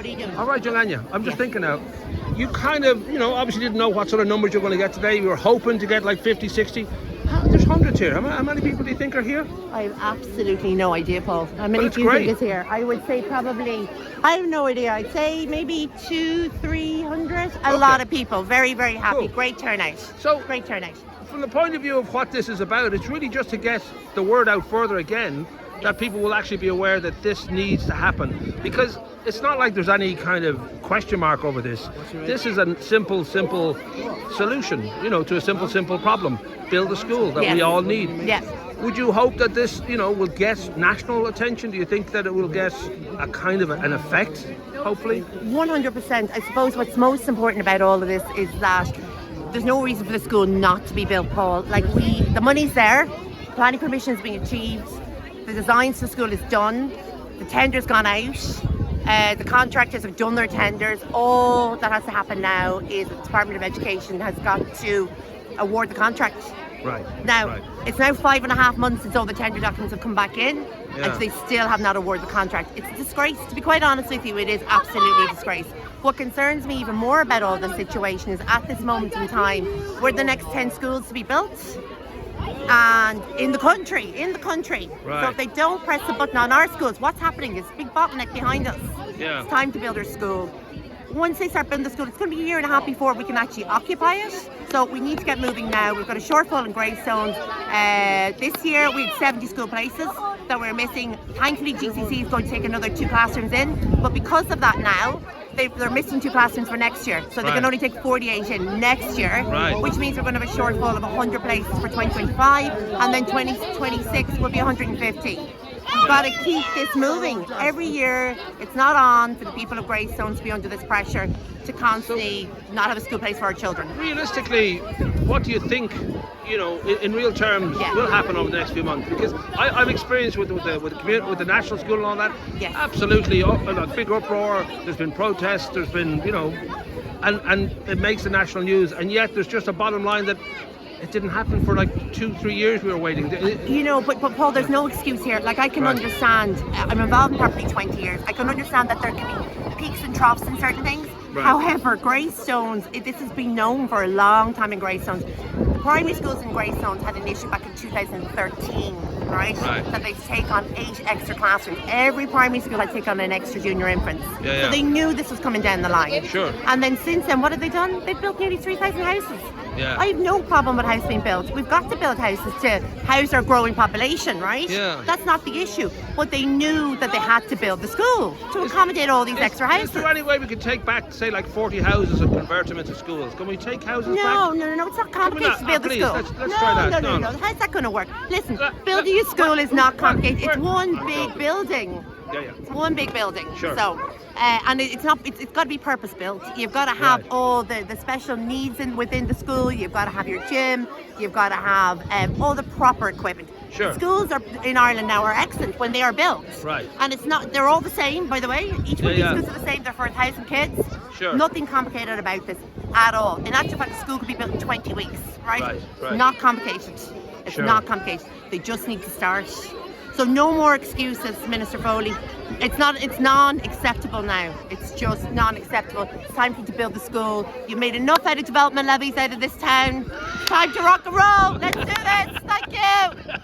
What are you doing? All right, young Anya, I'm just thinking now, you kind of, obviously didn't know what sort of numbers you're going to get today. You were hoping to get like 50, 60. There's hundreds here. How many people do you think are here? I have absolutely no idea, Paul. How many it's do you great. think is here? I would say probably, I have no idea. I'd say maybe 200-300. A lot of people. Very, very happy. Cool. Great turnout. So, Great turnout. from the point of view of what this is about, it's really just to get the word out further again, that people will actually be aware that this needs to happen. Because it's not like there's any kind of question mark over this. This is a simple solution, to a simple problem. Build a school that we all need. Yes. Would you hope that this, will get national attention? Do you think that it will get a kind of an effect, hopefully? 100%. I suppose what's most important about all of this is that there's no reason for the school not to be built, Paul. The money's there, planning permission is being achieved, the designs for the school is done, the tender's gone out, the contractors have done their tenders. All that has to happen now is the Department of Education has got to award the contract. Right. Now, it's now 5.5 months since all the tender documents have come back in, and they still have not awarded the contract. It's a disgrace. To be quite honest with you, it is absolutely a disgrace. What concerns me even more about all this situation is at this moment in time, we're the next 10 schools to be built. And in the country. Right. So if they don't press the button on our schools, what's happening? There's a big bottleneck behind us. Yeah. It's time to build our school. Once they start building the school, it's going to be a year and a half before we can actually occupy it. So we need to get moving now. We've got a shortfall in Greystones. This year we had 70 school places that we're missing. Thankfully GCC is going to take another 2 classrooms in. But because of that now, they're missing 2 classrooms for next year. So they can only take 48 in next year, which means we're going to have a shortfall of 100 places for 2025. And then 2026 will be 150. We've got to keep this moving. Every year, it's not on for the people of Greystones to be under this pressure to constantly not have a school place for our children. Realistically, what do you think, in real terms, will happen over the next few months? Because I've experienced with the community, with the national school and all that. Yes. Absolutely, a big uproar. There's been protests. There's been, and it makes the national news. And yet, there's just a bottom line that it didn't happen for like 2-3 years. We were waiting. But Paul, there's no excuse here. I can understand. I'm involved in property 20 years. I can understand that there can be peaks and troughs in certain things. Right. However, Greystones, this has been known for a long time in Greystones. The primary schools in Greystones had an issue back in 2013, right? That they take on 8 extra classrooms. Every primary school had to take on an extra junior infants. So they knew this was coming down the line. Sure. And then since then, what have they done? They've built nearly 3,000 houses. Yeah. I have no problem with houses being built. We've got to build houses to house our growing population, right? Yeah. That's not the issue. But they knew that they had to build the school to accommodate all these extra houses. Is there any way we could take back, say, like 40 houses and convert them into schools? Can we take houses back? No. It's not complicated to build a school. Let's try that. No. How's that going to work? Listen, building a school is not complicated. It's one big building. Yeah. It's one big building. Sure. So, and it's got to be purpose built. You've got to have all the special needs within the school. You've got to have your gym. You've got to have all the proper equipment. Sure. Schools in Ireland now are excellent when they are built. Right. And it's not. They're all the same, by the way. Each one of these schools are the same. They're for 1,000 kids. Sure. Nothing complicated about this at all. In actual fact, the school could be built in 20 weeks. Right. Right. Not complicated. It's not complicated. They just need to start. So no more excuses, Minister Foley. It's non-acceptable now. It's just non-acceptable. It's time for you to build the school. You've made enough out of development levies out of this town. It's time to rock and roll. Let's do this. Thank you.